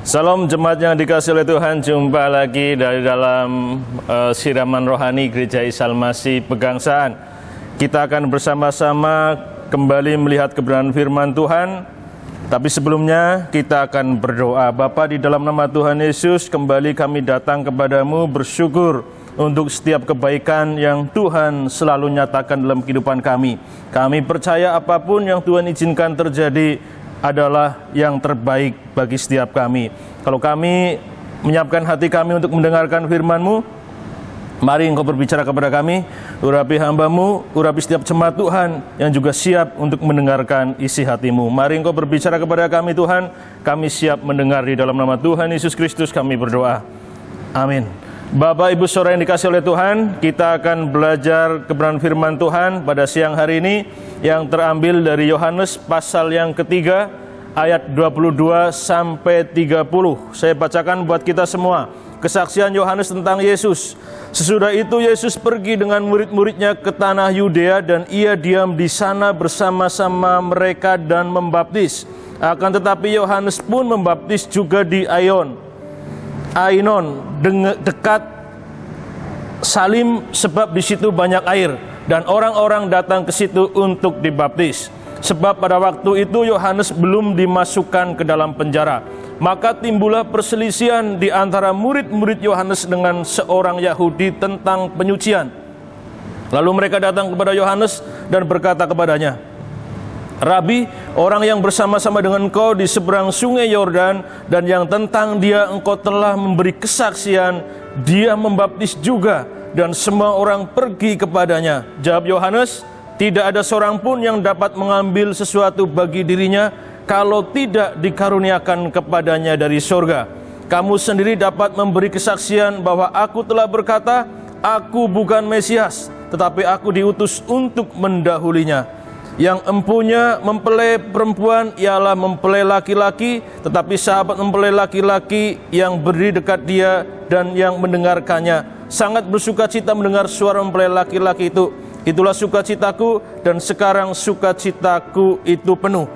Salam jemaat yang dikasihi oleh Tuhan, jumpa lagi dari dalam siraman rohani Gereja Isa Al-Masih Pegangsaan. Kita akan bersama-sama kembali melihat kebenaran firman Tuhan. Tapi sebelumnya kita akan berdoa. Bapa, di dalam nama Tuhan Yesus, kembali kami datang kepadamu bersyukur untuk setiap kebaikan yang Tuhan selalu nyatakan dalam kehidupan kami. Kami percaya apapun yang Tuhan izinkan terjadi adalah yang terbaik bagi setiap kami. Kalau kami menyiapkan hati kami untuk mendengarkan firman-Mu, mari Engkau berbicara kepada kami, urapi hamba-Mu, urapi setiap jemaat Tuhan yang juga siap untuk mendengarkan isi hati-Mu. Mari Engkau berbicara kepada kami Tuhan, kami siap mendengar. Di dalam nama Tuhan Yesus Kristus kami berdoa. Amin. Bapak Ibu Saudara yang dikasihi oleh Tuhan, kita akan belajar kebenaran firman Tuhan pada siang hari ini yang terambil dari Yohanes pasal yang ketiga ayat 22 sampai 30. Saya bacakan buat kita semua. Kesaksian Yohanes tentang Yesus. Sesudah itu Yesus pergi dengan murid-muridnya ke tanah Yudea dan ia diam di sana bersama-sama mereka dan membaptis. Akan tetapi Yohanes pun membaptis juga di Ainon dekat Salim, sebab di situ banyak air dan orang-orang datang ke situ untuk dibaptis. Sebab pada waktu itu Yohanes belum dimasukkan ke dalam penjara. Maka timbullah perselisihan di antara murid-murid Yohanes dengan seorang Yahudi tentang penyucian. Lalu mereka datang kepada Yohanes dan berkata kepadanya, Rabi, orang yang bersama-sama dengan engkau di seberang sungai Yordan dan yang tentang dia engkau telah memberi kesaksian, dia membaptis juga dan semua orang pergi kepadanya. Jawab Yohanes, tidak ada seorang pun yang dapat mengambil sesuatu bagi dirinya kalau tidak dikaruniakan kepadanya dari surga. Kamu sendiri dapat memberi kesaksian bahwa aku telah berkata, aku bukan Mesias, tetapi aku diutus untuk mendahulinya. Yang empunya mempelai perempuan ialah mempelai laki-laki, tetapi sahabat mempelai laki-laki yang berdiri dekat dia dan yang mendengarkannya sangat bersukacita mendengar suara mempelai laki-laki itu. Itulah sukacitaku dan sekarang sukacitaku itu penuh.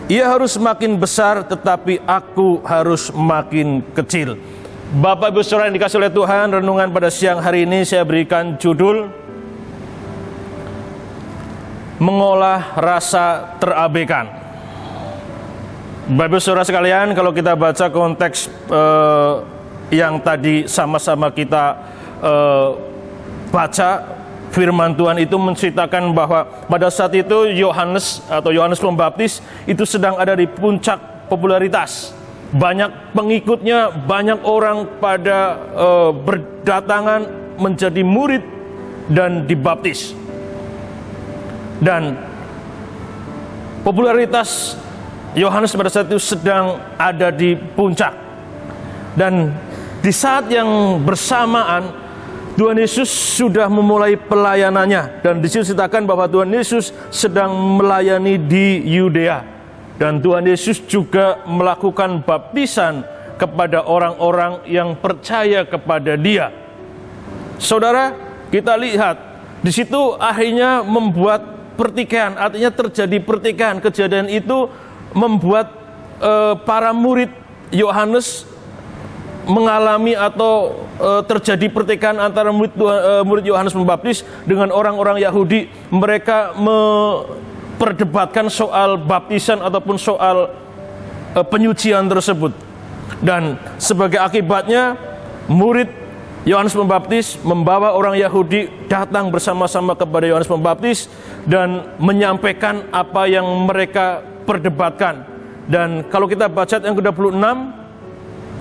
Ia harus makin besar tetapi aku harus makin kecil. Bapak Ibu Saudara yang dikasihi oleh Tuhan, renungan pada siang hari ini saya berikan judul Mengolah rasa terabaikan. Bapak Ibu Saudara sekalian, kalau kita baca konteks yang tadi sama-sama kita baca, firman Tuhan itu menceritakan bahwa pada saat itu Yohanes Pembaptis itu sedang ada di puncak popularitas. Banyak pengikutnya, banyak orang pada berdatangan menjadi murid dan dibaptis. Dan popularitas Yohanes pada saat itu sedang ada di puncak. Dan di saat yang bersamaan Tuhan Yesus sudah memulai pelayanannya. Dan di sini diceritakan bahwa Tuhan Yesus sedang melayani di Yudea. Dan Tuhan Yesus juga melakukan baptisan kepada orang-orang yang percaya kepada Dia. Saudara, kita lihat di situ akhirnya membuat pertikaian, artinya terjadi pertikaian. Kejadian itu membuat para murid Yohanes mengalami atau terjadi pertikaian antara murid Yohanes Pembaptis dengan orang-orang Yahudi. Mereka memperdebatkan soal baptisan ataupun soal penyucian tersebut. Dan sebagai akibatnya murid Yohanes Pembaptis membawa orang Yahudi datang bersama-sama kepada Yohanes Pembaptis dan menyampaikan apa yang mereka perdebatkan. Dan kalau kita baca yang ke-26,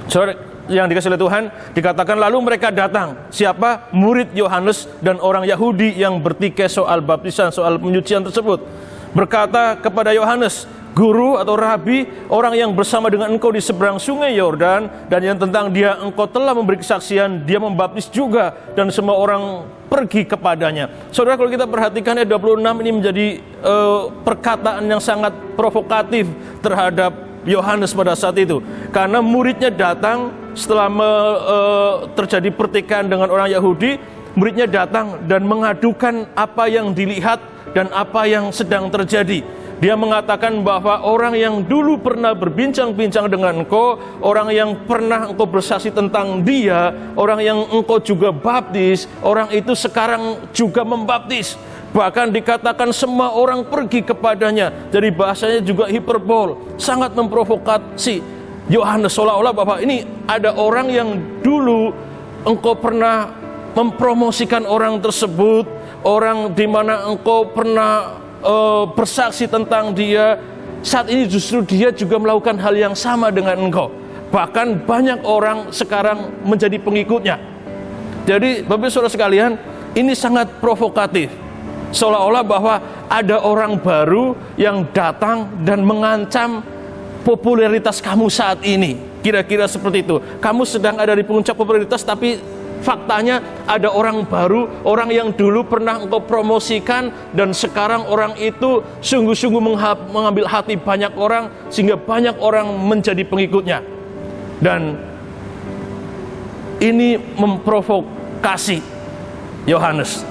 saudara yang dikasihi oleh Tuhan, dikatakan lalu mereka datang. Siapa? Murid Yohanes dan orang Yahudi yang bertikai soal baptisan, soal penyucian tersebut. Berkata kepada Yohanes, Guru atau Rabi, orang yang bersama dengan engkau di seberang sungai Yordan dan yang tentang dia engkau telah memberi kesaksian, dia membaptis juga dan semua orang pergi kepadanya. Saudara, kalau kita perhatikan ayat 26 ini menjadi perkataan yang sangat provokatif terhadap Yohanes pada saat itu. Karena muridnya datang setelah terjadi pertikaian dengan orang Yahudi, muridnya datang dan mengadukan apa yang dilihat dan apa yang sedang terjadi. Dia mengatakan bahwa orang yang dulu pernah berbincang-bincang dengan engkau, orang yang pernah engkau bersaksi tentang dia, orang yang engkau juga baptis, orang itu sekarang juga membaptis. Bahkan dikatakan semua orang pergi kepadanya. Jadi bahasanya juga hiperbol, sangat memprovokasi Yohanes, seolah-olah bahwa ini ada orang yang dulu engkau pernah mempromosikan orang tersebut, orang di mana engkau pernah bersaksi tentang dia, saat ini justru dia juga melakukan hal yang sama dengan engkau. Bahkan banyak orang sekarang menjadi pengikutnya. Jadi Bapak Saudara sekalian, ini sangat provokatif. Seolah-olah bahwa ada orang baru yang datang dan mengancam popularitas kamu saat ini. Kira-kira seperti itu. Kamu sedang ada di puncak popularitas, tapi faktanya ada orang baru, orang yang dulu pernah engkau promosikan, dan sekarang orang itu sungguh-sungguh mengambil hati banyak orang, sehingga banyak orang menjadi pengikutnya. Dan ini memprovokasi Yohanes.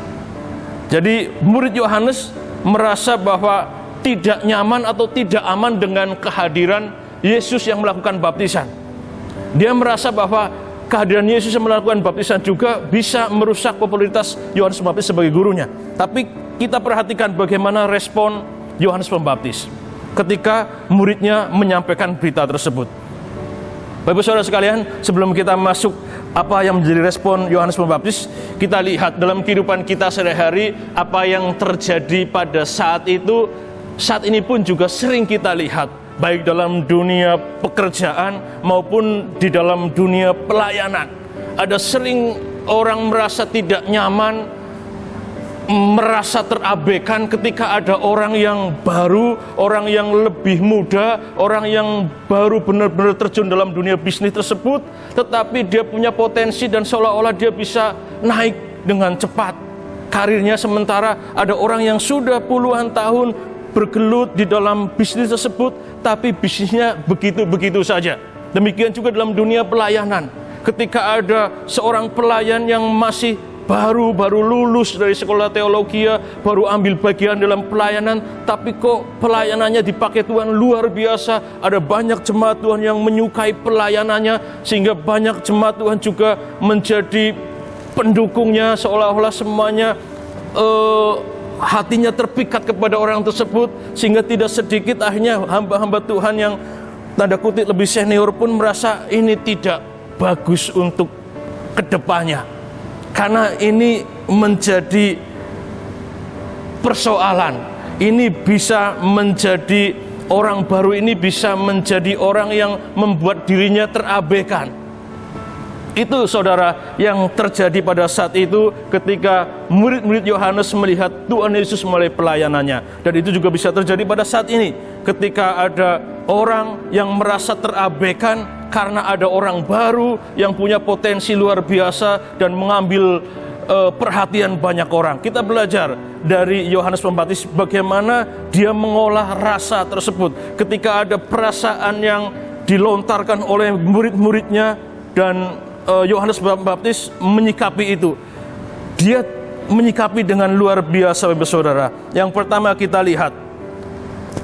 Jadi murid Yohanes merasa bahwa tidak nyaman atau tidak aman dengan kehadiran Yesus yang melakukan baptisan. Dia merasa bahwa kehadiran Yesus yang melakukan baptisan juga bisa merusak popularitas Yohanes Pembaptis sebagai gurunya. Tapi kita perhatikan bagaimana respon Yohanes Pembaptis ketika muridnya menyampaikan berita tersebut. Bapak Saudara sekalian, sebelum kita masuk apa yang menjadi respon Yohanes Pembaptis, kita lihat dalam kehidupan kita sehari-hari apa yang terjadi pada saat itu. Saat ini pun juga sering kita lihat, baik dalam dunia pekerjaan maupun di dalam dunia pelayanan. Ada sering orang merasa tidak nyaman, merasa terabaikan ketika ada orang yang baru, orang yang lebih muda, orang yang baru benar-benar terjun dalam dunia bisnis tersebut, tetapi dia punya potensi dan seolah-olah dia bisa naik dengan cepat karirnya, sementara ada orang yang sudah puluhan tahun bergelut di dalam bisnis tersebut, tapi bisnisnya begitu-begitu saja. Demikian juga dalam dunia pelayanan. Ketika ada seorang pelayan yang masih baru lulus dari sekolah teologi, baru ambil bagian dalam pelayanan, tapi kok pelayanannya dipakai Tuhan luar biasa. Ada banyak jemaat Tuhan yang menyukai pelayanannya, sehingga banyak jemaat Tuhan juga menjadi pendukungnya, seolah-olah semuanya hatinya terpikat kepada orang tersebut, sehingga tidak sedikit akhirnya hamba-hamba Tuhan yang tanda kutip lebih senior pun merasa ini tidak bagus untuk kedepannya, karena ini menjadi persoalan. Ini bisa menjadi orang baru, ini bisa menjadi orang yang membuat dirinya terabaikan. Itu saudara yang terjadi pada saat itu ketika murid-murid Yohanes melihat Tuhan Yesus mulai pelayanannya. Dan itu juga bisa terjadi pada saat ini ketika ada orang yang merasa terabaikan karena ada orang baru yang punya potensi luar biasa dan mengambil perhatian banyak orang. Kita belajar dari Yohanes Pembaptis bagaimana dia mengolah rasa tersebut ketika ada perasaan yang dilontarkan oleh murid-muridnya, dan Yohanes Pembaptis menyikapi itu. Dia menyikapi dengan luar biasa, Bapak Saudara. Yang pertama kita lihat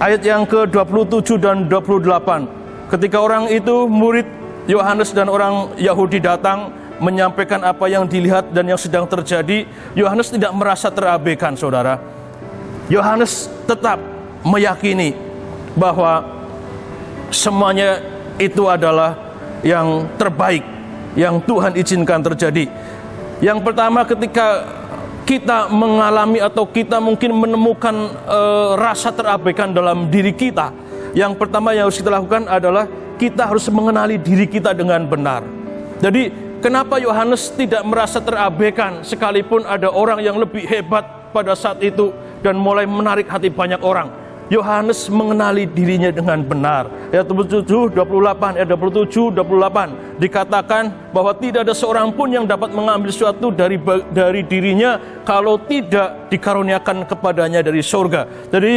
ayat yang ke-27 dan 28. Ketika orang itu, murid Yohanes dan orang Yahudi datang menyampaikan apa yang dilihat dan yang sedang terjadi, Yohanes tidak merasa terabaikan, saudara. Yohanes tetap meyakini bahwa semuanya itu adalah yang terbaik yang Tuhan izinkan terjadi. Yang pertama, ketika kita mengalami atau kita mungkin menemukan rasa terabaikan dalam diri kita, yang pertama yang harus kita lakukan adalah kita harus mengenali diri kita dengan benar. Jadi kenapa Yohanes tidak merasa terabaikan sekalipun ada orang yang lebih hebat pada saat itu dan mulai menarik hati banyak orang? Yohanes mengenali dirinya dengan benar. Ayat 27, 28, ayat 27, 28 dikatakan bahwa tidak ada seorang pun yang dapat mengambil sesuatu dari dirinya kalau tidak dikaruniakan kepadanya dari surga. Jadi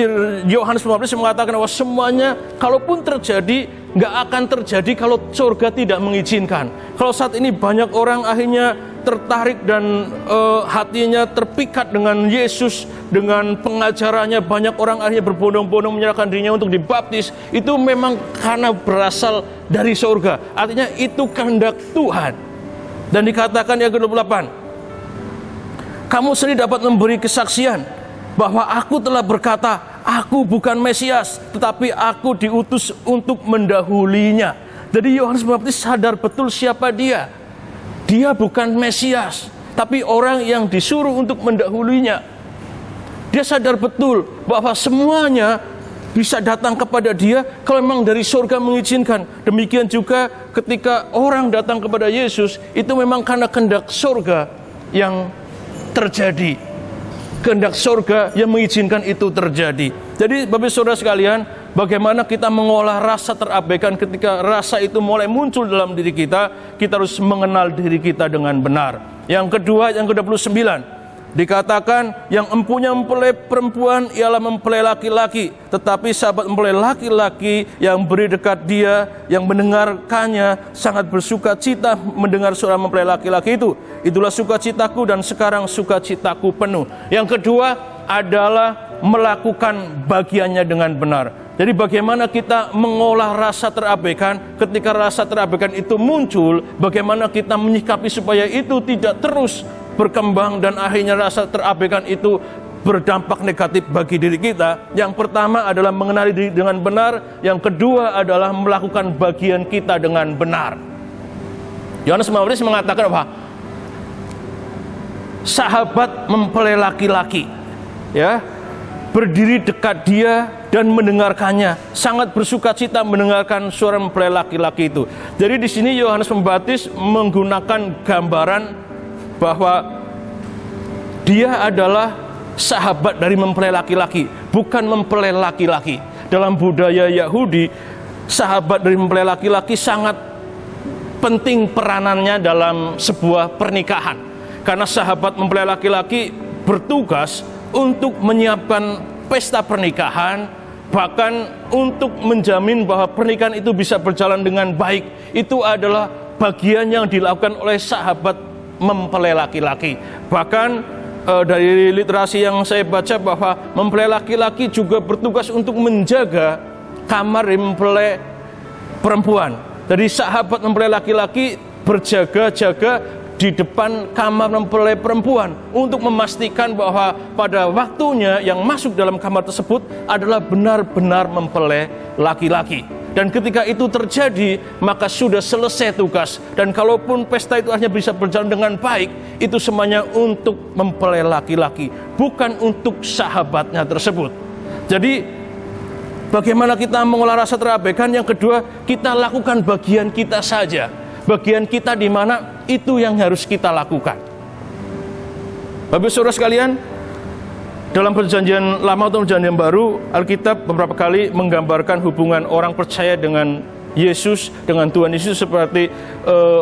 Yohanes Pembaptis mengatakan bahwa semuanya kalaupun terjadi, nggak akan terjadi kalau surga tidak mengizinkan. Kalau saat ini banyak orang akhirnya tertarik dan hatinya terpikat dengan Yesus, dengan pengajarannya, banyak orang akhirnya berbondong-bondong menyerahkan dirinya untuk dibaptis, itu memang karena berasal dari surga. Artinya itu kehendak Tuhan. Dan dikatakan yang ke-28, kamu sendiri dapat memberi kesaksian bahwa aku telah berkata, aku bukan Mesias, tetapi aku diutus untuk mendahulinya. Jadi Yohanes Pembaptis sadar betul siapa dia. Dia bukan Mesias, tapi orang yang disuruh untuk mendahulinya. Dia sadar betul bahwa semuanya bisa datang kepada dia kalau memang dari surga mengizinkan. Demikian juga ketika orang datang kepada Yesus, itu memang karena kehendak surga yang terjadi. Kehendak surga yang mengizinkan itu terjadi. Jadi Bapak Saudara sekalian, bagaimana kita mengolah rasa terabaikan ketika rasa itu mulai muncul dalam diri kita harus mengenal diri kita dengan benar. Yang kedua, yang ke-29, dikatakan yang empunya mempelai perempuan ialah mempelai laki-laki, tetapi sahabat mempelai laki-laki yang beri dekat dia, yang mendengarkannya sangat bersuka cita mendengar suara mempelai laki-laki itu. Itulah sukacitaku dan sekarang sukacitaku penuh. Yang kedua adalah melakukan bagiannya dengan benar. Jadi bagaimana kita mengolah rasa terabaikan ketika rasa terabaikan itu muncul, bagaimana kita menyikapi supaya itu tidak terus berkembang dan akhirnya rasa terabaikan itu berdampak negatif bagi diri kita. Yang pertama adalah mengenali diri dengan benar, yang kedua adalah melakukan bagian kita dengan benar. Yohanes Pembaptis mengatakan bahwa sahabat mempelai laki-laki, ya, berdiri dekat dia dan mendengarkannya, sangat bersukacita mendengarkan suara mempelai laki-laki itu. Jadi di sini Yohanes Pembaptis menggunakan gambaran bahwa dia adalah sahabat dari mempelai laki-laki, bukan mempelai laki-laki. Dalam budaya Yahudi, sahabat dari mempelai laki-laki sangat penting peranannya dalam sebuah pernikahan. Karena sahabat mempelai laki-laki bertugas untuk menyiapkan pesta pernikahan, bahkan untuk menjamin bahwa pernikahan itu bisa berjalan dengan baik. Itu adalah bagian yang dilakukan oleh sahabat mempelai laki-laki. Bahkan dari literasi yang saya baca bahwa mempelai laki-laki juga bertugas untuk menjaga kamar mempelai perempuan. Jadi sahabat mempelai laki-laki berjaga-jaga di depan kamar mempelai perempuan untuk memastikan bahwa pada waktunya yang masuk dalam kamar tersebut adalah benar-benar mempelai laki-laki. Dan ketika itu terjadi, maka sudah selesai tugas. Dan kalaupun pesta itu hanya bisa berjalan dengan baik, itu semuanya untuk mempelai laki-laki, bukan untuk sahabatnya tersebut. Jadi bagaimana kita mengolah rasa terabaikan? Yang kedua, kita lakukan bagian kita saja. Bagian kita di mana itu yang harus kita lakukan. Bapak Saudara sekalian, dalam perjanjian lama atau perjanjian baru, Alkitab beberapa kali menggambarkan hubungan orang percaya dengan Yesus, dengan Tuhan Yesus seperti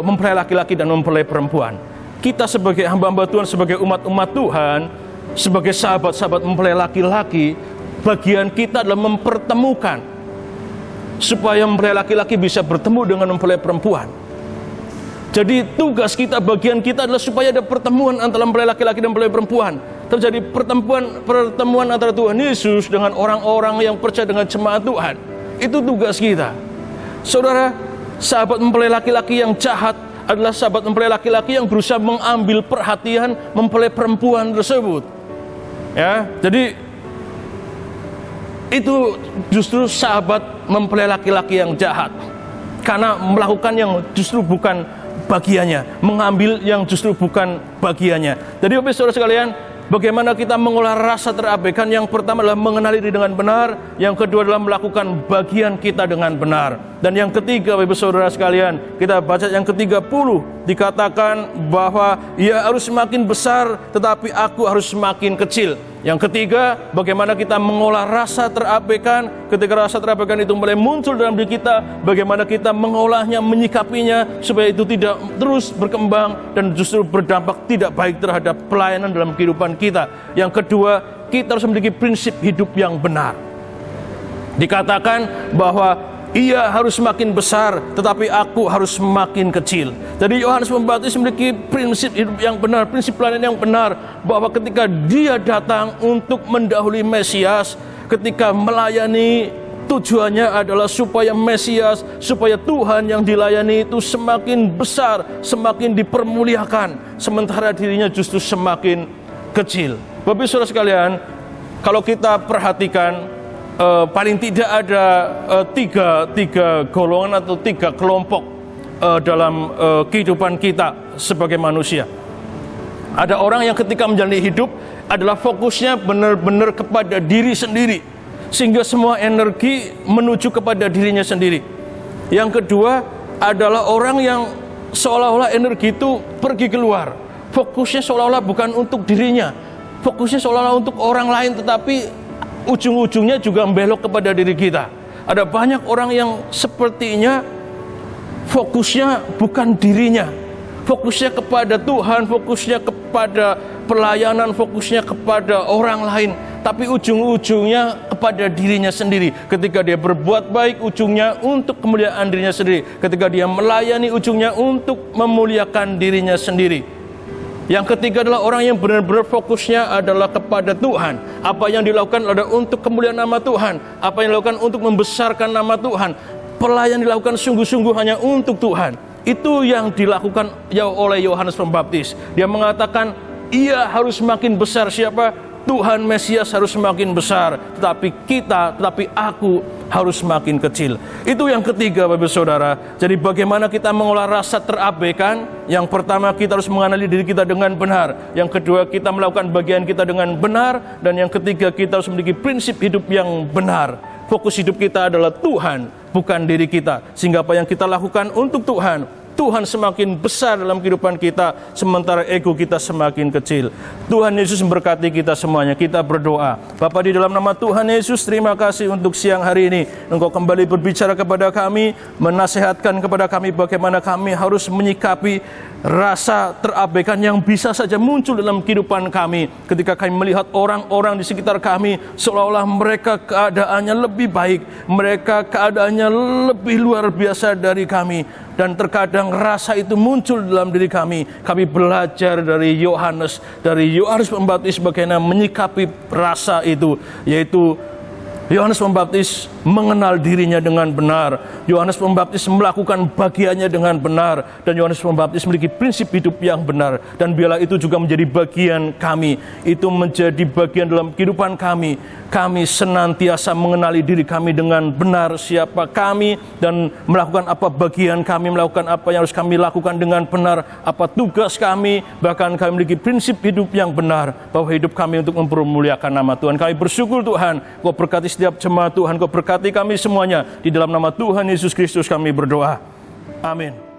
mempelai laki-laki dan mempelai perempuan. Kita sebagai hamba-hamba Tuhan, sebagai umat-umat Tuhan, sebagai sahabat-sahabat mempelai laki-laki, bagian kita adalah mempertemukan supaya mempelai laki-laki bisa bertemu dengan mempelai perempuan. Jadi tugas kita, bagian kita adalah supaya ada pertemuan antara mempelai laki-laki dan mempelai perempuan. Terjadi pertemuan antara Tuhan Yesus dengan orang-orang yang percaya dengan jemaat Tuhan. Itu tugas kita. Saudara, sahabat mempelai laki-laki yang jahat adalah sahabat mempelai laki-laki yang berusaha mengambil perhatian mempelai perempuan tersebut. Ya, jadi itu justru sahabat mempelai laki-laki yang jahat. Karena melakukan yang justru bukan bagiannya, mengambil yang justru bukan bagiannya. Jadi Bapak Saudara sekalian, bagaimana kita mengolah rasa terabaikan? Yang pertama adalah mengenali diri dengan benar, yang kedua adalah melakukan bagian kita dengan benar, dan yang ketiga Bapak Saudara sekalian, kita baca yang ke-30, dikatakan bahwa ia harus semakin besar tetapi aku harus semakin kecil. Yang ketiga, bagaimana kita mengolah rasa terabaikan. Ketika rasa terabaikan itu mulai muncul dalam diri kita, bagaimana kita mengolahnya, menyikapinya supaya itu tidak terus berkembang dan justru berdampak tidak baik terhadap pelayanan dalam kehidupan kita. Yang kedua, kita harus memiliki prinsip hidup yang benar. Dikatakan bahwa ia harus makin besar, tetapi aku harus makin kecil. Jadi Yohanes Pembaptis memiliki prinsip hidup yang benar, prinsip pelayanan yang benar, bahwa ketika dia datang untuk mendahului Mesias, ketika melayani, tujuannya adalah supaya Mesias, supaya Tuhan yang dilayani itu semakin besar, semakin dipermuliakan, sementara dirinya justru semakin kecil. Bapak Ibu Saudara sekalian, kalau kita perhatikan, paling tidak ada tiga golongan atau tiga kelompok dalam kehidupan kita sebagai manusia. Ada orang yang ketika menjalani hidup adalah fokusnya benar-benar kepada diri sendiri, sehingga semua energi menuju kepada dirinya sendiri. Yang kedua adalah orang yang seolah-olah energi itu pergi keluar, fokusnya seolah-olah bukan untuk dirinya, fokusnya seolah-olah untuk orang lain, tetapi ujung-ujungnya juga membelok kepada diri kita. Ada banyak orang yang sepertinya fokusnya bukan dirinya, fokusnya kepada Tuhan, fokusnya kepada pelayanan, fokusnya kepada orang lain, tapi ujung-ujungnya kepada dirinya sendiri. Ketika dia berbuat baik, ujungnya untuk kemuliaan dirinya sendiri. Ketika dia melayani, ujungnya untuk memuliakan dirinya sendiri. Yang ketiga adalah orang yang benar-benar fokusnya adalah kepada Tuhan. Apa yang dilakukan adalah untuk kemuliaan nama Tuhan. Apa yang dilakukan untuk membesarkan nama Tuhan. Pelayan dilakukan sungguh-sungguh hanya untuk Tuhan. Itu yang dilakukan oleh Yohanes Pembaptis. Dia mengatakan, ia harus makin besar. Siapa? Tuhan Mesias harus semakin besar, tetapi aku harus semakin kecil. Itu yang ketiga, Bapak Saudara. Jadi bagaimana kita mengolah rasa terabaikan? Yang pertama, kita harus mengenali diri kita dengan benar. Yang kedua, kita melakukan bagian kita dengan benar. Dan yang ketiga, kita harus memiliki prinsip hidup yang benar. Fokus hidup kita adalah Tuhan, bukan diri kita. Sehingga apa yang kita lakukan untuk Tuhan, Tuhan semakin besar dalam kehidupan kita, sementara ego kita semakin kecil. Tuhan Yesus memberkati kita semuanya. Kita berdoa. Bapa, di dalam nama Tuhan Yesus, terima kasih untuk siang hari ini. Engkau kembali berbicara kepada kami, menasihatkan kepada kami bagaimana kami harus menyikapi rasa terabaikan yang bisa saja muncul dalam kehidupan kami. Ketika kami melihat orang-orang di sekitar kami, seolah-olah mereka keadaannya lebih baik, mereka keadaannya lebih luar biasa dari kami. Dan terkadang rasa itu muncul dalam diri kami. Kami belajar dari Yohanes Pembaptis bagaimana menyikapi rasa itu, yaitu Yohanes Pembaptis mengenal dirinya dengan benar. Yohanes Pembaptis melakukan bagiannya dengan benar. Dan Yohanes Pembaptis memiliki prinsip hidup yang benar. Dan biarlah itu juga menjadi bagian kami. Itu menjadi bagian dalam kehidupan kami. Kami senantiasa mengenali diri kami dengan benar, siapa kami, dan melakukan apa bagian kami, melakukan apa yang harus kami lakukan dengan benar, apa tugas kami. Bahkan kami memiliki prinsip hidup yang benar, bahwa hidup kami untuk mempermuliakan nama Tuhan. Kami bersyukur Tuhan, Kau berkati setiap jemaat Tuhan, Kau berkati kami semuanya. Di dalam nama Tuhan Yesus Kristus kami berdoa. Amin.